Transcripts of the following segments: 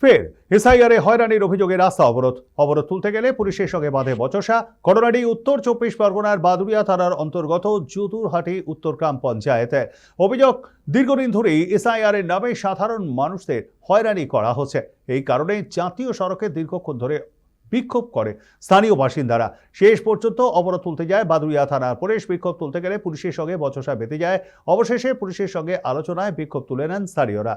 ফের এসআইআরে হয়রানির অভিযোগে রাস্তা অবরোধ তুলতে গেলে পুলিশের সঙ্গে বাঁধে বচসা। ঘটনাটি উত্তর 24 পরগনার বাদুড়িয়া থানার অন্তর্গত যদুরহাটি উত্তর গ্রাম পঞ্চায়েতে। অভিযোগ, দীর্ঘদিন ধরেই এসআইআরের নামে সাধারণ মানুষদের হয়রানি করা হচ্ছে। এই কারণে জাতীয় সড়কে দীর্ঘক্ষণ ধরে বিক্ষোভ করে স্থানীয় বাসিন্দারা। শেষ পর্যন্ত অবরোধ তুলতে যায় বাদুড়িয়া থানার পুলিশ। বিক্ষোভ তুলতে গেলে পুলিশের সঙ্গে বচসা বেঁধে যায়। অবশেষে পুলিশের সঙ্গে আলোচনায় বিক্ষোভ তুলে নেন স্থানীয়রা।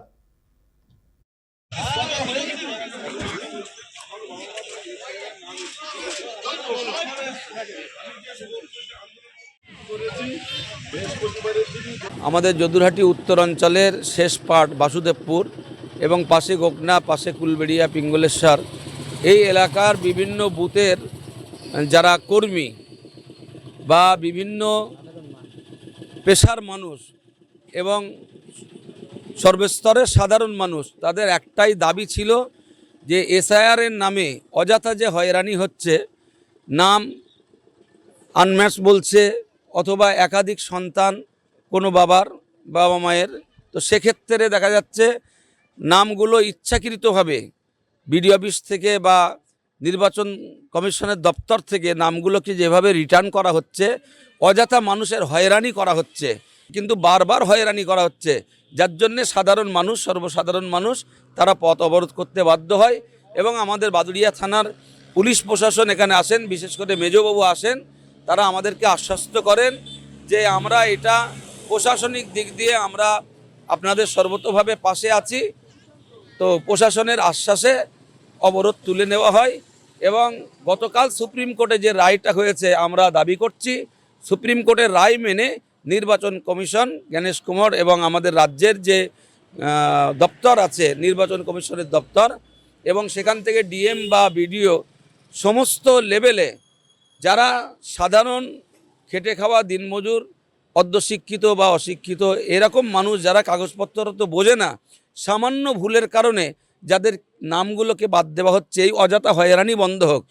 আমাদের যদুরহাটি উত্তরাঞ্চলের শেষ পার্ট বাসুদেবপুর এবং পাশে গোকনা, পাশে কুলবেড়িয়া, পিঙ্গলেশ্বর, এই এলাকার বিভিন্ন বুথের যারা কর্মী বা বিভিন্ন পেশার মানুষ এবং সর্বস্তরের সাধারণ মানুষ, তাদের একটাই দাবি ছিল যে এসআইআরের নামে অযথা যে হয়রানি হচ্ছে, নাম আনম্যাচ বলছে অথবা একাধিক সন্তান কোনো বাবা মায়ের, তো সেক্ষেত্রে দেখা যাচ্ছে নামগুলো ইচ্ছাকৃতভাবে বিডিও অফিস থেকে বা নির্বাচন কমিশনের দপ্তর থেকে নামগুলোকে যেভাবে রিটার্ন করা হচ্ছে, অযথা মানুষের হয়রানি করা হচ্ছে, কিন্তু বারবার হয়রানি করা হচ্ছে, যার জন্যে সাধারণ মানুষ, সর্বসাধারণ মানুষ তারা পথ অবরোধ করতে বাধ্য হয়। এবং আমাদের বাদুড়িয়া থানার পুলিশ প্রশাসন এখানে আসেন, বিশেষ করে মেজবাবু আসেন, তারা আমাদেরকে আশ্বস্ত করেন যে আমরা এটা প্রশাসনিক দিক দিয়ে আমরা আপনাদের সর্বতোভাবে পাশে আছি। তো প্রশাসনের আশ্বাসে অবরোধ তুলে নেওয়া হয় এবং গতকাল সুপ্রিম কোর্টে যে রায়টা হয়েছে, আমরা দাবি করছি সুপ্রিম কোর্টের রায় মেনে নির্বাচন কমিশন, গণেশ কুমার এবং আমাদের রাজ্যের যে দপ্তর আছে নির্বাচন কমিশনের দপ্তর, এবং সেখান থেকে ডিএম বা বিডিও সমস্ত লেভেলে যারা সাধারণ খেটে খাওয়া দিনমজুর, অর্ধশিক্ষিত বা অশিক্ষিত এরকম মানুষ যারা কাগজপত্র তো বোঝে না, সামান্য ভুলের কারণে যাদের নামগুলোকে বাদ দেওয়া হচ্ছে, এই অযথা হয়রানি বন্ধ হোক।